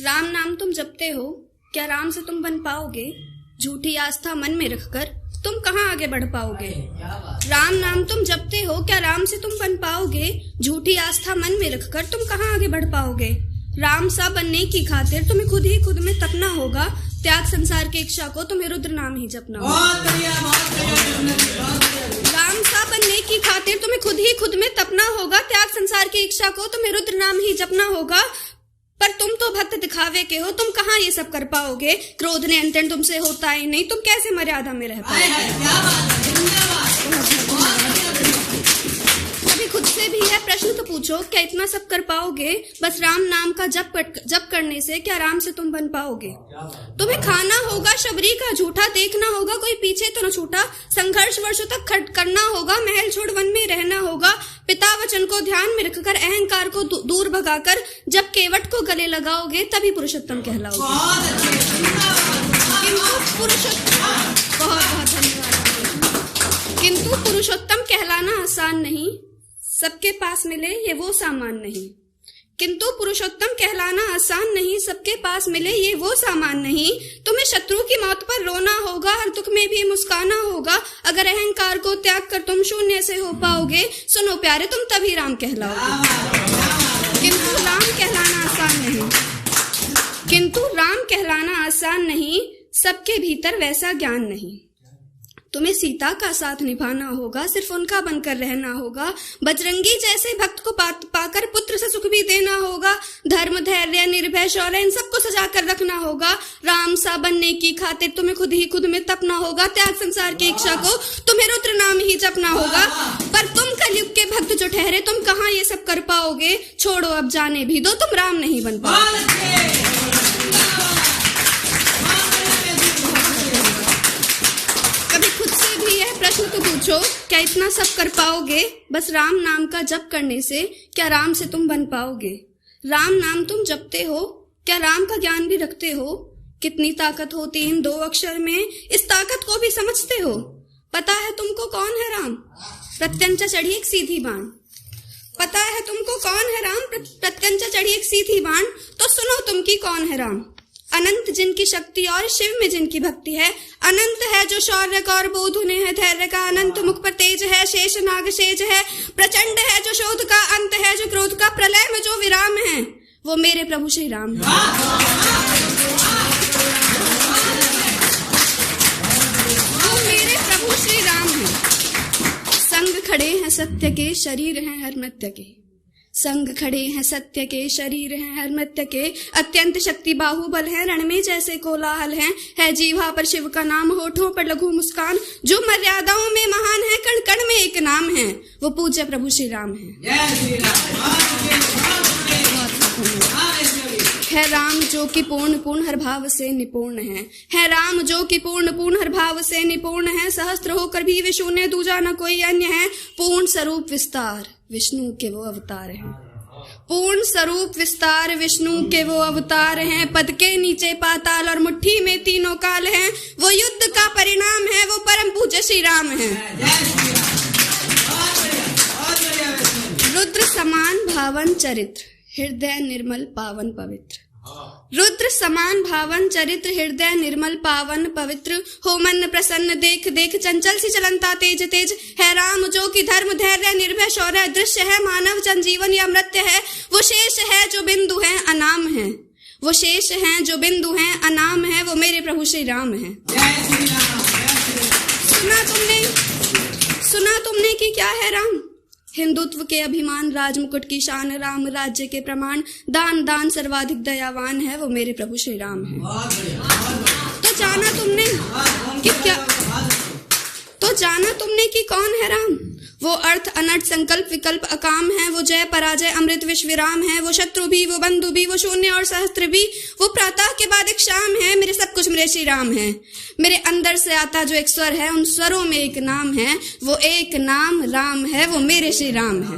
राम नाम तुम जपते हो, क्या राम से तुम बन पाओगे? झूठी आस्था मन में रखकर तुम कहाँ आगे बढ़ पाओगे? राम नाम तुम जपते हो, क्या राम से तुम बन पाओगे? झूठी आस्था मन में रखकर तुम कहाँ आगे बढ़ पाओगे? राम सा बनने की खातिर तुम्हें खुद ही खुद में तपना होगा। त्याग संसार की इच्छा को तुम्हें रुद्र नाम ही जपना होगा। राम सा बनने की खातिर तुम्हें खुद ही खुद में तपना होगा। त्याग संसार की इच्छा को तुम्हें रुद्र नाम ही जपना होगा। पर तुम तो भक्त दिखावे के हो, तुम कहाँ ये सब कर पाओगे? क्रोध ने अंतन तुमसे होता ही नहीं, तुम कैसे मर्यादा में रह पाओगे? कभी खुद से भी यह प्रश्न तो पूछो, क्या इतना सब कर पाओगे? बस राम नाम का जप करने से क्या राम से तुम बन पाओगे? तुम्हें खाना होगा शबरी का झूठा, देखना होगा कोई पीछे तो न छूटा। संघर्ष वर्षों तक करना होगा, महल छोड़ वन में रहना होगा। पिता वचन को ध्यान में रखकर अहंकार को दूर भगाकर जब केवट को गले लगाओगे तभी पुरुषोत्तम कहलाओगे। किंतु पुरुषोत्तम कहलाना आसान नहीं, सबके पास मिले ये वो सामान नहीं। किंतु पुरुषोत्तम कहलाना आसान नहीं, सबके पास मिले ये वो सामान नहीं। तुम्हें शत्रु की मौत पर रोना होगा, हर दुख में भी मुस्काना होगा। अगर अहंकार को त्याग कर तुम शून्य से हो पाओगे, सुनो प्यारे तुम तभी राम कहलाओगे। किंतु राम कहलाना आसान नहीं, किंतु राम कहलाना आसान नहीं, सबके भीतर वैसा ज्ञान नहीं। तुम्हें सीता का साथ निभाना होगा, सिर्फ उनका बनकर रहना होगा। बजरंगी जैसे भक्त को पाकर पुत्र से सुख भी देना होगा। धर्म धैर्य निर्भय शौर्य इन सबको सजा कर रखना होगा। राम सा बनने की खातिर तुम्हें खुद ही खुद में तपना होगा। त्याग संसार की इच्छा को तुम्हें रुद्र नाम ही जपना होगा। पर तुम कलयुग के भक्त जो ठहरे, तुम कहाँ ये सब कर पाओगे? छोड़ो अब जाने भी दो, तुम राम नहीं बन पाओगे। प्रश्न तो पूछो, क्या इतना सब कर पाओगे? बस राम नाम का जप करने से क्या राम से तुम बन पाओगे? राम नाम तुम जपते हो, क्या राम का ज्ञान भी रखते हो? कितनी ताकत होती इन दो अक्षर में, इस ताकत को भी समझते हो? पता है तुमको कौन है राम? प्रत्यंचा चढ़ी एक सीधी बाण। पता है तुमको कौन है राम? प्रत्यंचा चढ़ी एक सीधी बाण। तो सुनो तुम की कौन है राम? अनंत जिनकी शक्ति और शिव में जिनकी भक्ति है। अनंत है जो शौर्य का और बोध उन्हें है धैर्य का। अनंत मुख पर तेज है, शेष नाग शेज है। प्रचंड है जो शोध का, अंत है जो क्रोध का। प्रलय में जो विराम है, वो मेरे प्रभु श्री राम है। वो मेरे प्रभु श्री राम है। संग खड़े हैं सत्य के, शरीर हैं हर मृत्य के। संग खड़े हैं सत्य के, शरीर हैं हर मृत्य के। अत्यंत शक्ति बाहुबल है, रण में जैसे कोलाहल है जीवा पर शिव का नाम, होठों पर लघु मुस्कान। जो मर्यादाओं में महान है, कण कण में एक नाम है, वो पूज्य प्रभु श्री राम है राम जो कि पूर्ण हर भाव से निपुण है राम जो कि पूर्ण हर भाव से निपुण है। सहस्त्र होकर भी वे शून्य, दूजा न कोई अन्य है। पूर्ण स्वरूप विस्तार विष्णु के वो अवतार हैं। पूर्ण स्वरूप विस्तार विष्णु के वो अवतार हैं। पद के नीचे पाताल और मुट्ठी में तीनों काल हैं। वो युद्ध का परिणाम है, वो परम पूज्य श्री राम है। रुद्र समान भावन चरित्र, हृदय निर्मल पावन पवित्र। रुद्र समान भावन चरित्र, हृदय निर्मल पावन पवित्र। हो मन प्रसन्न देख देख, चंचल सी चलनता तेज तेज। है राम जो कि धर्म धैर्य निर्भय शौर्य दृश्य है। मानव जनजीवन या मृत्य है, वो शेष है जो बिंदु है अनाम है। वो शेष हैं जो बिंदु हैं अनाम है, वो मेरे प्रभु श्री राम है। सुना तुमने कि क्या है राम? हिंदुत्व के अभिमान, राजमुकुट की शान, राम राज्य के प्रमाण। दान दान सर्वाधिक दयावान है, वो मेरे प्रभु श्री राम है। तो जाना तुमने कि कौन है राम? वो अर्थ अनर्थ संकल्प विकल्प अकाम है। वो जय पराजय अमृत विश्व विराम है। वो शत्रु भी, वो बंधु भी, वो शून्य और सहस्त्र भी। वो प्रातः के बाद एक शाम है, मेरे सब कुछ मेरे श्री राम है। मेरे अंदर से आता जो एक स्वर है, उन स्वरों में एक नाम है। वो एक नाम राम है, वो मेरे श्री राम है।